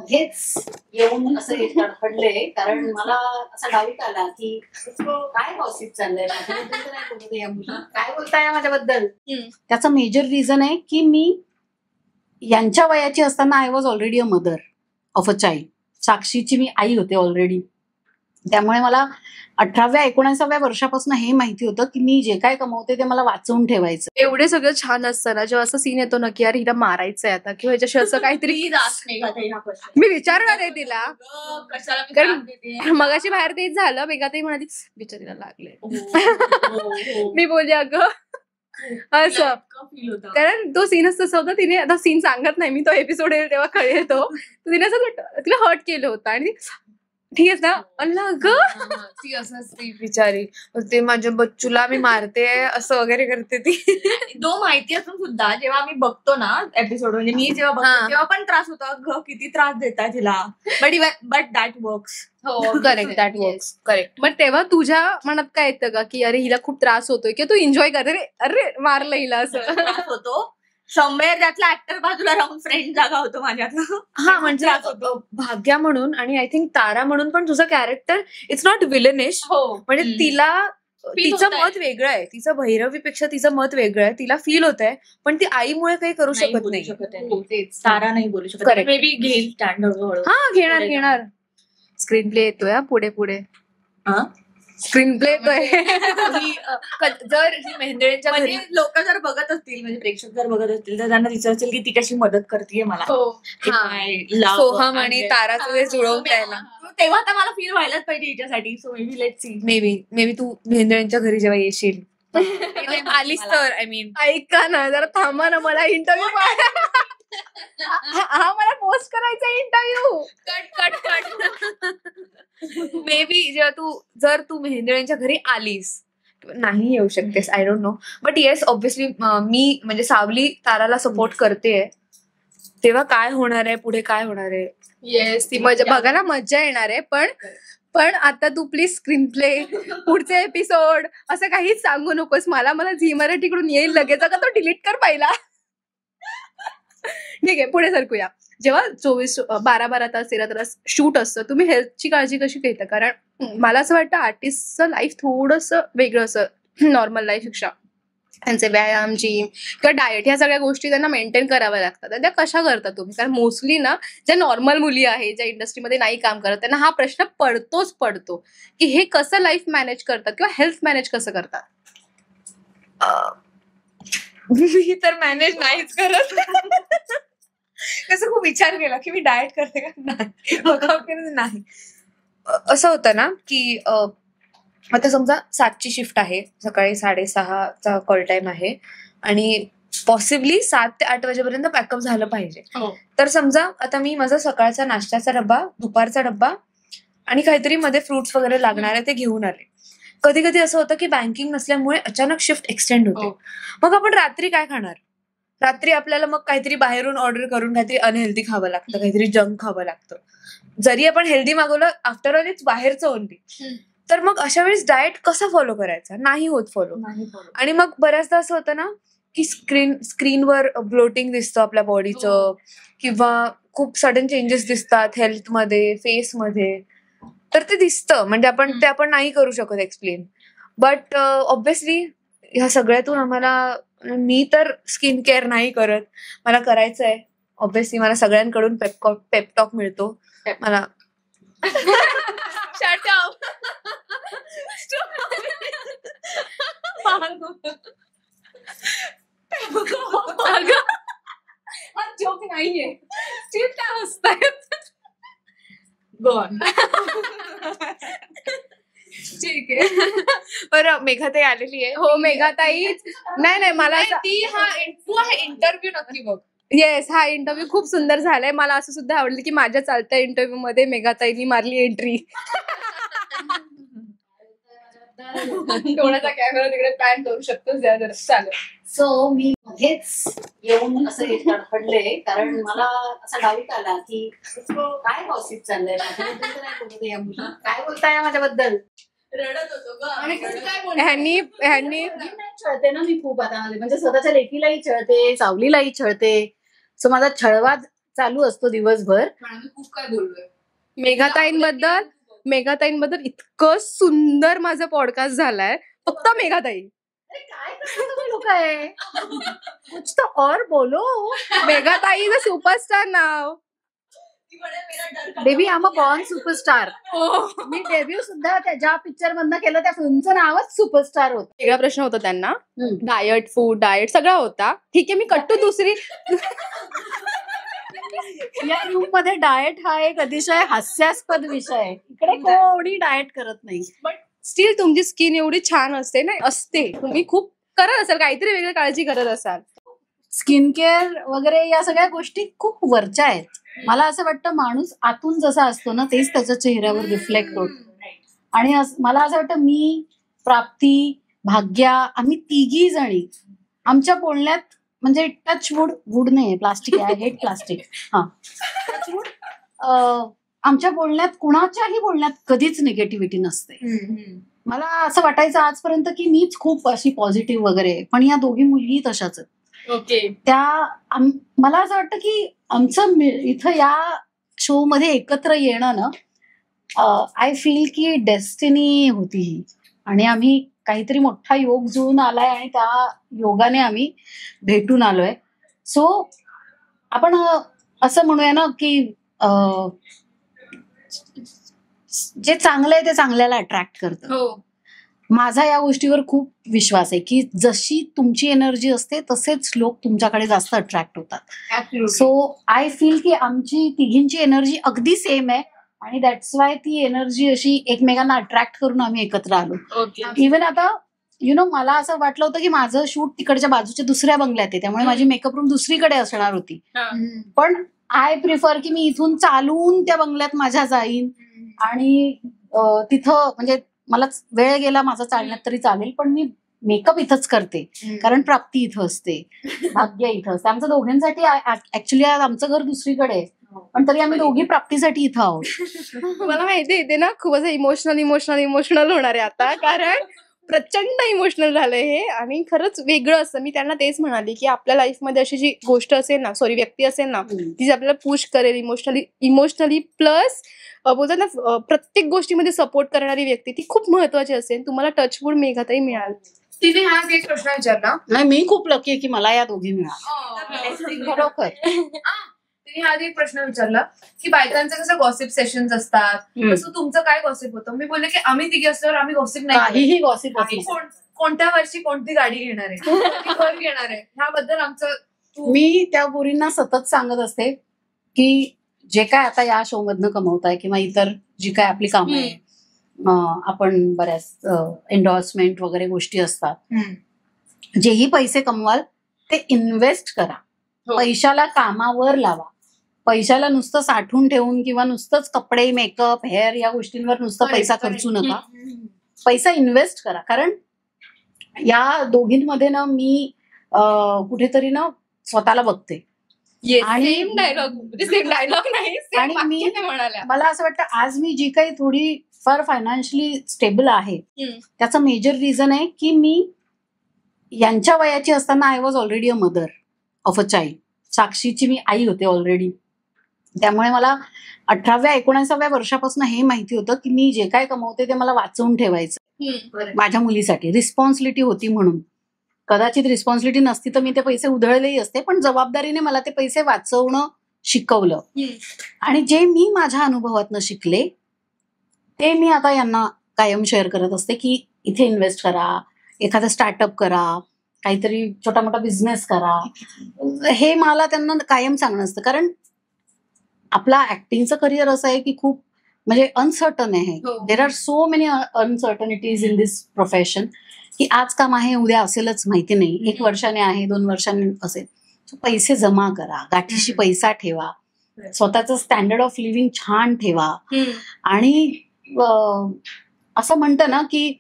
हेच येऊन असं पडले, कारण मला असा डाऊट आला की काय गॉसिप चाललंय माझ्याबद्दल, नाही बोलत या मुली, काय बोलताय माझ्याबद्दल. त्याचं मेजर रिझन आहे की मी यांच्या वयाची असताना I was already a mother of a child. साक्षीची मी आई होते ऑलरेडी. त्यामुळे मला 18व्या-19व्या वर्षापासून हे माहिती होतं की मी जे काय कमवते ते मला वाचवून ठेवायचं. एवढे सगळं छान असतं ना, जेव्हा असं सीन येतो ना की यार हिला मारायचंय आता किंवा ह्याच्याशी असं काहीतरी मी विचारणार आहे तिला, कारण मगाशी बाहेर तेच झालं. मेघाताई म्हणाली बिचारीला लागले. मी बोलले अगं असं, कारण तो सीनच तसा होता. तिने आता सीन सांगत नाही मी, तो एपिसोड येईल तेव्हा कळेल तो. तिने असं तिला हर्ट केलं होतं आणि ठीक आहे ना, अल्ला ग ती असंच ती बिचारी ते माझ्या बच्चूला मी मारते असं वगैरे करते ती. तो माहिती असून सुद्धा जेव्हा मी बघतो ना एपिसोड, म्हणजे मी जेव्हा बघतो तेव्हा पण त्रास होतो, ग किती त्रास देताय तिला, बट दॅट वर्क्स. हो करेक्ट, दॅट वर्क्स करेक्ट. मग तेव्हा तुझ्या मनात काय येतं का की अरे हिला खूप त्रास होतोय किंवा तू एन्जॉय करते, अरे मारलं हिला असं त्रास होतो. समवेअर त्यातला ऍक्टर बाजूला राहून फ्रेंड जागा होतो माझ्यातलं. हा म्हणजे भाग्या म्हणून आणि आय थिंक तारा म्हणून पण तुझं कॅरेक्टर इट्स नॉट विलनिश. म्हणजे तिला तिचं मत वेगळं आहे, तिचं भैरवीपेक्षा तिचं मत वेगळं आहे, तिला फील होत आहे, पण ती आईमुळे काही करू शकत नाही. तारा नाही बोलू शकत. मे बी घेईल स्टँड हळूहळू. हा घेणार. स्क्रीन प्ले येतोय पुढे पुढे, स्क्रीन प्ले येतोय. जर मेहंदळेंच्या घरी लोक जर बघत असतील, म्हणजे प्रेक्षक जर बघत असतील, तर त्यांना विचारतील की ती कशी मदत करते मला सोहम आणि ताराचं जुळवून द्यायला, तेव्हा तर मला फील व्हायलाच पाहिजे हिच्यासाठी. So maybe let's see. Maybe तू मेहंदळेंच्या घरी जेव्हा येशील आलीस तर, आय मीन ऐका ना जरा थांबा ना, मला इंटरव्ह्यू हा मला पोस्ट करायचा इंटरव्ह्यू. कट मे बी जेव्हा तू मेहंदळेंच्या घरी आलीस, नाही येऊ शकतेस, I don't know, but yes obviously मी म्हणजे सावली ताराला सपोर्ट करते, तेव्हा काय होणार आहे पुढे, काय होणार आहे. येस, ती मजा बघायला मजा येणार आहे. पण आता तू प्लीज स्क्रीन प्ले, पुढचे एपिसोड असं काहीच सांगू नकोस मला झी मराठीकडून येईल लगेच, का तो डिलीट कर पहिला. ठीक आहे, पुढे सरकूया. जेव्हा 12 तास 13 तास शूट असतं, तुम्ही हेल्थची काळजी कशी घेता? कारण मला असं वाटतं आर्टिस्टचं लाईफ थोडंसं वेगळं असं नॉर्मल लाईफपेक्षा. त्यांचे व्यायाम, जिम किंवा डाएट ह्या सगळ्या गोष्टी त्यांना मेंटेन कराव्या लागतात. त्या कशा करता तुम्ही? कारण मोस्टली ना ज्या नॉर्मल मुली आहेत, ज्या इंडस्ट्रीमध्ये नाही काम करत, त्यांना हा प्रश्न पडतो की हे कसं लाईफ मॅनेज करतात किंवा हेल्थ मॅनेज कसं करतात. मी तर मॅनेज नाहीच करत. कसं खूप विचार केला की मी डाएट करते का नाही. असं होतं ना की आता समजा 7ची शिफ्ट आहे, सकाळी 6:30चा कॉल टाइम आहे आणि पॉसिबली 7 ते 8 वाजेपर्यंत पॅकअप झालं पाहिजे. तर समजा आता मी माझा सकाळचा नाश्त्याचा डब्बा, दुपारचा डब्बा आणि काहीतरी मध्ये फ्रुट्स वगैरे लागणार आहे ते घेऊन आले. कधी कधी असं होतं की बँकिंग नसल्यामुळे अचानक शिफ्ट एक्सटेंड होते. मग आपण रात्री काय खाणार? रात्री आपल्याला मग काहीतरी बाहेरून ऑर्डर करून काहीतरी अनहेल्दी खावं लागतं, काहीतरी जंक खावं लागतं. जरी आपण हेल्दी मागवलं, आफ्टर ऑल इट्स बाहेरचं ओनली. तर मग अशा वेळेस डाएट कसा फॉलो करायचा? नाही होत फॉलो. आणि मग बऱ्याचदा असं होतं ना की स्क्रीनवर ब्लोटिंग दिसतं आपल्या बॉडीचं, किंवा खूप सडन चेंजेस दिसतात हेल्थमध्ये, फेसमध्ये. तर ते दिसतं, म्हणजे आपण नाही करू शकत एक्सप्लेन. बट ऑब्व्हियसली ह्या सगळ्यातून आम्हाला, मी तर स्किन केअर नाही करत, मला करायचं आहे. ऑब्व्हियसली मला सगळ्यांकडून पेपटॉक मिळतो. मला जोक नाहीये, काय हसताय? ठीक आहे. बरं, मेघाताई आलेली आहे. हो मेघाताई. नाही मला तू हा इंटरव्ह्यू नक्की बघ. येस, हा इंटरव्ह्यू खूप सुंदर झालाय. मला असं सुद्धा आवडलं की माझ्या चालत्या इंटरव्ह्यू मध्ये मेघाताईंनी मारली एंट्री. थोडासा कॅमेरा तिकडे पॅन करू शकतो, चालेल. सो मी हेच येऊन असं पडले, कारण मला असा डाऊट आला की काय गॉसिप चाललंय माझ्याबद्दल, नाही बोलत या मुली, काय बोलताय माझ्याबद्दल. रडत होतो ह्यांनी छळते ना मी खूप आता, म्हणजे स्वतःच्या लेकीलाही छळते, सावलीलाही छळते. सो माझा छळवाद चालू असतो दिवसभर. खूप काय बोललोय. मेघाताईंबद्दल इतकं सुंदर माझा पॉडकास्ट झालाय. फक्त मेघाताई. काय तुम्ही लोक आहे, कुछ तो और बोलो. मेघाताई इज अ सुपरस्टार नाव. Baby I am a born superstar. मी डेब्यू सुद्धा ज्या पिक्चर मधनं केलं त्या फिल्मचं नावच सुपरस्टार होतं. वेगळा प्रश्न होता त्यांना. डाएट सगळा होता. ठीक आहे, मी कट्टू दुसरी. या रूम मध्ये डाएट हा एक अतिशय हास्यास्पद विषय आहे. इकडे कोणी डाएट करत नाही. बट स्टील तुमची स्किन एवढी छान असते ना, तुम्ही खूप करत असाल, काहीतरी वेगळी काळजी करत असाल. स्किन केअर वगैरे या सगळ्या गोष्टी खूप वरच्या आहेत. मला असं वाटतं माणूस आतून जसा असतो ना तेच त्याच्या चेहऱ्यावर रिफ्लेक्ट होत. आणि मला असं वाटतं मी, प्राप्ती, भाग्या, आम्ही तिघी जणी आमच्या बोलण्यात म्हणजे वूड नाही, प्लास्टिक आहे, हेट प्लास्टिक. हा, टचवूड आमच्या बोलण्यात, कुणाच्याही बोलण्यात कधीच निगेटिव्हिटी नसते. मला असं वाटायचं आजपर्यंत की मीच खूप अशी पॉझिटिव्ह वगैरे, पण या दोघी मुली तशाच आहेत. ओके. मला असं वाटतं की आमचं इथं या शो मध्ये एकत्र येणं ना, आय फील की डेस्टिनी होती ही. आणि आम्ही काहीतरी मोठा योग जुळून आलाय आणि त्या योगाने आम्ही भेटून आलोय. सो आपण असं म्हणूया ना की जे चांगलं आहे ते चांगल्याला अट्रॅक्ट करतं. माझा या गोष्टीवर खूप विश्वास आहे की जशी तुमची एनर्जी असते तसेच लोक तुमच्याकडे जास्त अट्रॅक्ट होतात. सो आय फील की आमची तिघींची एनर्जी अगदी सेम आहे आणि दॅट्स वाय ती एनर्जी अशी एकमेकांना अट्रॅक्ट करून आम्ही एकत्र आलो. इव्हन आता मला असं वाटलं होतं की माझं शूट तिकडच्या बाजूच्या दुसऱ्या बंगल्यात आहे, त्यामुळे माझी मेकअप रूम दुसरीकडे असणार होती. पण आय प्रिफर की मी इथून चालून त्या बंगल्यात माझ्या जाईन आणि तिथं म्हणजे मला वेळ गेला माझा चालण्यात तरी चालेल, पण मी मेकअप इथंच करते कारण प्राप्ती इथं असते, भाग्य इथं असते. आमचं दोघांसाठी ऍक्च्युली आमचं घर दुसरीकडे आहे, पण तरी आम्ही दोघी प्राप्तीसाठी इथं आहोत. मला माहिती आहे ना, खूप असं इमोशनल होणार आहे आता, कारण प्रचंड इमोशनल झालंय हे. आणि खरंच वेगळं असतं. मी त्यांना तेच म्हणाली की आपल्या लाईफमध्ये अशी जी गोष्ट असेल ना, व्यक्ती असेल ना, ती जी आपल्याला पुश करेल इमोशनली प्लस बोलतात ना प्रत्येक गोष्टीमध्ये सपोर्ट करणारी व्यक्ती, ती खूप महत्वाची असेल. तुम्हाला टचवूड मेघाताई मिळाल. तिने हा एक प्रश्न विचारला. नाही, मी खूप लकी आहे की मला या दोघी मिळाल्या. बरोबर. तिने हा एक प्रश्न विचारला की बायकांचं कसं गॉसिप सेशन्स असतात, तसं तुमचं काय गॉसिप होतं. मी बोलले की आम्ही तिघे असल्यावर आम्ही गॉसिप नाही, काहीही गॉसिप कोणत्या वर्षी कोणती गाडी घेणार आहे, घर घेणार आहे, ह्याबद्दल आमचं. मी त्या पोरींना सतत सांगत असते की जे काय आता या शो मधनं कमवताय किंवा इतर जी काय आपली कामं आहे, आपण बऱ्याच एन्डॉर्समेंट वगैरे गोष्टी असतात, जेही पैसे कमवाल ते इन्व्हेस्ट करा. पैशाला कामावर लावा. पैशाला नुसतं साठवून ठेवून किंवा नुसतंच कपडे, मेकअप, हेअर या गोष्टींवर नुसतं पैसा खर्चू नका. पैसा इन्व्हेस्ट करा. कारण या दोघींमध्ये ना मी कुठेतरी ना स्वतःला बघते. आणि डायलॉग नाही, आणि मी मला असं वाटतं आज मी जी काही थोडी फार फायनान्शियली स्टेबल आहे त्याचं मेजर रिझन आहे की मी यांच्या वयाची असताना I was already a mother of a child. साक्षीची मी आई होते ऑलरेडी. त्यामुळे मला 18व्या-19व्या वर्षापासून हे माहिती होतं की मी जे काय कमवते ते मला वाचवून ठेवायचं माझ्या मुलीसाठी. रिस्पॉन्सिबिलिटी होती म्हणून. कदाचित रिस्पॉन्सिबिलिटी नसती तर मी ते पैसे उधळलेही असते, पण जबाबदारीने मला ते पैसे वाचवणं शिकवलं. आणि जे मी माझ्या अनुभवातनं शिकले ते मी आता यांना कायम शेअर करत असते की इथे इन्व्हेस्ट करा, एखादा स्टार्टअप करा, काहीतरी छोटा मोठा बिझनेस करा. हे मला त्यांना कायम सांगणं असतं. कारण आपला ऍक्टिंगचं करिअर असं आहे की खूप म्हणजे अनसर्टन आहे. There are so many uncertainties in this profession की आज काम आहे, उद्या असेलच माहिती नाही, 1 वर्षाने आहे, 2 वर्षांनी असेल. पैसे जमा करा, गाठीशी पैसा ठेवा, स्वतःचं स्टँडर्ड ऑफ लिव्हिंग छान ठेवा. आणि असं म्हणतं ना की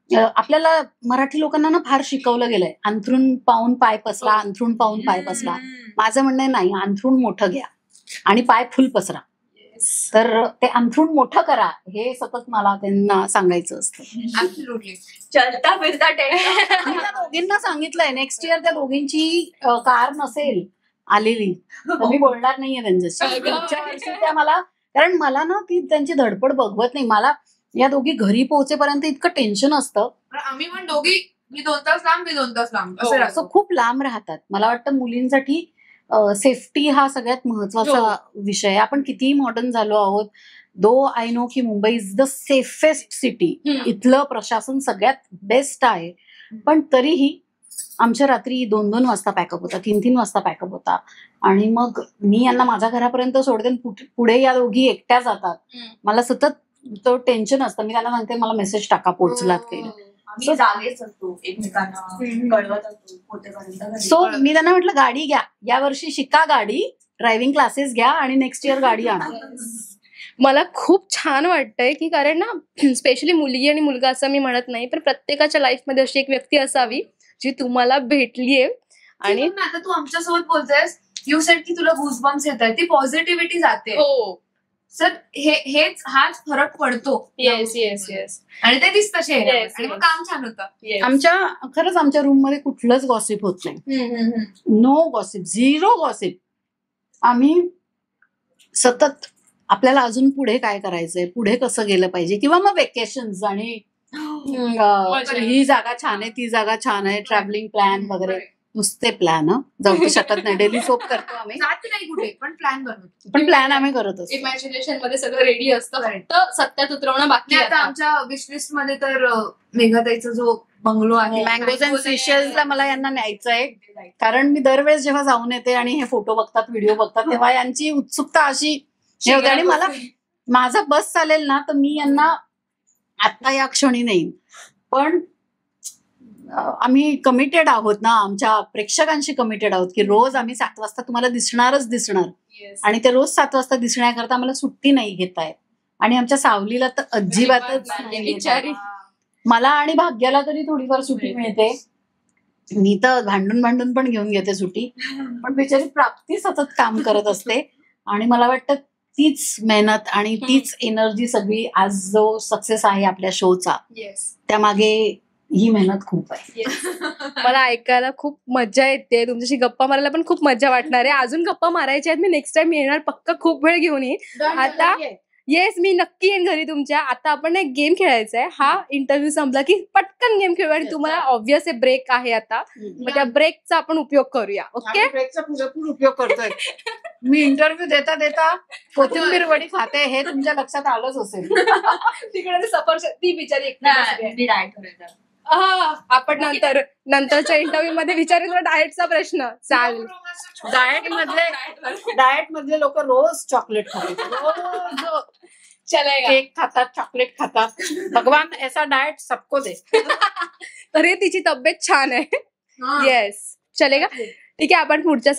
आपल्याला मराठी लोकांना ना फार शिकवलं गेलंय, अंथरूण पाहून पाय पसरा, अंथरूण पाहून पाय पसरा. माझं म्हणणं नाही, अंथरूण मोठं घ्या आणि पाय फुल पसरा. तर ते अंथरूण मोठं करा हे सतत मला त्यांना सांगायचं असतं. चलता फिरता मी त्या दोघींना सांगितलंय नेक्स्ट इयर त्या दोघींची कार नसेल आलेली तर मी बोलणार नाहीये त्यांच्याशी. पुढच्या वर्षी त्या मला, कारण मला ना ती त्यांची धडपड बघवत नाही. मला या दोघी घरी पोहोचेपर्यंत इतकं टेन्शन असतं. आम्ही पण दोघी, मी 2 तास लांब, मी 2 तास लांब असं राहतो. असं खूप लांब राहतात. मला वाटतं मुलींसाठी सेफ्टी हा सगळ्यात महत्वाचा विषय आहे. आपण कितीही मॉडर्न झालो आहोत, दो आय नो की Mumbai is the safest city. इथलं प्रशासन सगळ्यात बेस्ट आहे, पण तरीही आमच्या रात्री 2-2 वाजता पॅकअप होता, 3-3 वाजता पॅकअप होता. आणि मग मी यांना माझ्या घरापर्यंत सोडते, पुढे या दोघी एकट्या जातात. मला सतत तो टेन्शन असतं. मी त्यांना सांगते मला मेसेज टाका पोहोचलात काही. आम्ही जागेच असतो, एकमेकांना कळवत असतो पोहोचेपर्यंत. सो मी त्यांना म्हटलं गाडी घ्या, या वर्षी शिका गाडी, ड्रायव्हिंग क्लासेस घ्या आणि नेक्स्ट इयर गाडी आणा. मला खूप छान वाटतंय की कारण ना स्पेशली मुलगी आणि मुलगा असं मी म्हणत नाही, पण प्रत्येकाच्या लाईफमध्ये अशी एक व्यक्ती असावी जी तुम्हाला भेटलीये. आणि आता तू आमच्यासोबत बोलतेस, यू सेड की तुला गुजबम्स येत आहे, ती पॉझिटिव्हिटी जाते. हो सर हाच फरक पडतो. Yes yes yes. आणि ते दिसतं चेहऱ्यावर. Yes, आणि मग yes. काम छान होतं. खरंच आमच्या रूम मध्ये कुठलंच गॉसिप होत नाही. No gossip, 0 gossip. आम्ही सतत आपल्याला अजून पुढे काय करायचंय, पुढे कसं गेलं पाहिजे, किंवा मग वेकेशन्स आणि ही जागा छान आहे, ती जागा छान आहे, ट्रॅव्हलिंग प्लॅन वगैरे. नुसते प्लॅन जाऊ शकत नाही. डेली सोप करतो आम्ही, जात नाही कुठे, पण प्लॅन बनवतो. पण प्लॅन आम्ही करत असतो. इमॅजिनेशन मध्ये सगळं रेडी असतं, फक्त सत्यात उतरवणं बाकी आता आहे. आमच्या विशलिस्ट मध्ये तर मेघाताईचा जो बंगलो आहे, मँगोज अँड सिशेल्सला मला यांना न्यायचं आहे. कारण मी दरवेळेस जेव्हा जाऊन येते आणि हे फोटो बघतात, व्हिडिओ बघतात, तेव्हा यांची उत्सुकता अशी हे होते. आणि मला माझा बस चालेल ना तर मी यांना आता या क्षणी नाही, पण आम्ही कमिटेड आहोत ना, आमच्या प्रेक्षकांशी कमिटेड आहोत की रोज आम्ही 7 वाजता तुम्हाला दिसणारच दिसणार. आणि ते रोज 7 वाजता दिसण्याकरता आम्हाला सुट्टी नाही घेताय. आणि आमच्या सावलीला तर अजिबातच नाही घेताय. मला आणि भाग्याला तरी थोडीफार सुट्टी मिळते. मी तर भांडून पण घेऊन घेते सुट्टी, पण बिचारी प्राप्ती सतत काम करत असते. आणि मला वाटतं तीच मेहनत आणि तीच एनर्जी सगळी आज जो सक्सेस आहे आपल्या शोचा, त्यामागे ही मेहनत खूप आहे. मला ऐकायला खूप मजा येते. तुमच्याशी गप्पा मारायला पण खूप मजा वाटणार आहे. अजून गप्पा मारायच्या आहेत. मी नेक्स्ट टाइम येणार पक्का, खूप वेळ घेऊन येईन. आता येस, मी नक्की येईन घरी तुमच्या. आता आपण एक गेम खेळायचा आहे. हा इंटरव्ह्यू संपला की पटकन गेम खेळू. आणि तुम्हाला ऑब्व्हियस ब्रेक आहे आता, मग त्या ब्रेकचा आपण उपयोग करूया. ओके, ब्रेकचा पुरेपूर उपयोग करतोय. मी इंटरव्ह्यू देता देता कोथिंबीर वडी खाते हे तुमच्या लक्षात आलंच असेल. तिकडे सफरचंद ती बिचारी मी डाएट करायचं. आपण नंतरच्या इंटरव्ह्यू मध्ये विचारेल तुला डाएटचा प्रश्न. चालेल. डाएट मधले लोक रोज चॉकलेट खातात, रोज चलेगा. केक खातात, चॉकलेट खातात. भगवान ऐसा डाएट सबको दे. अरे तिची तब्येत छान आहे. येस, चलेगा. ठीक आहे, आपण पुढच्या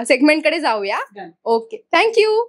सेगमेंट कडे जाऊया. Okay, thank you.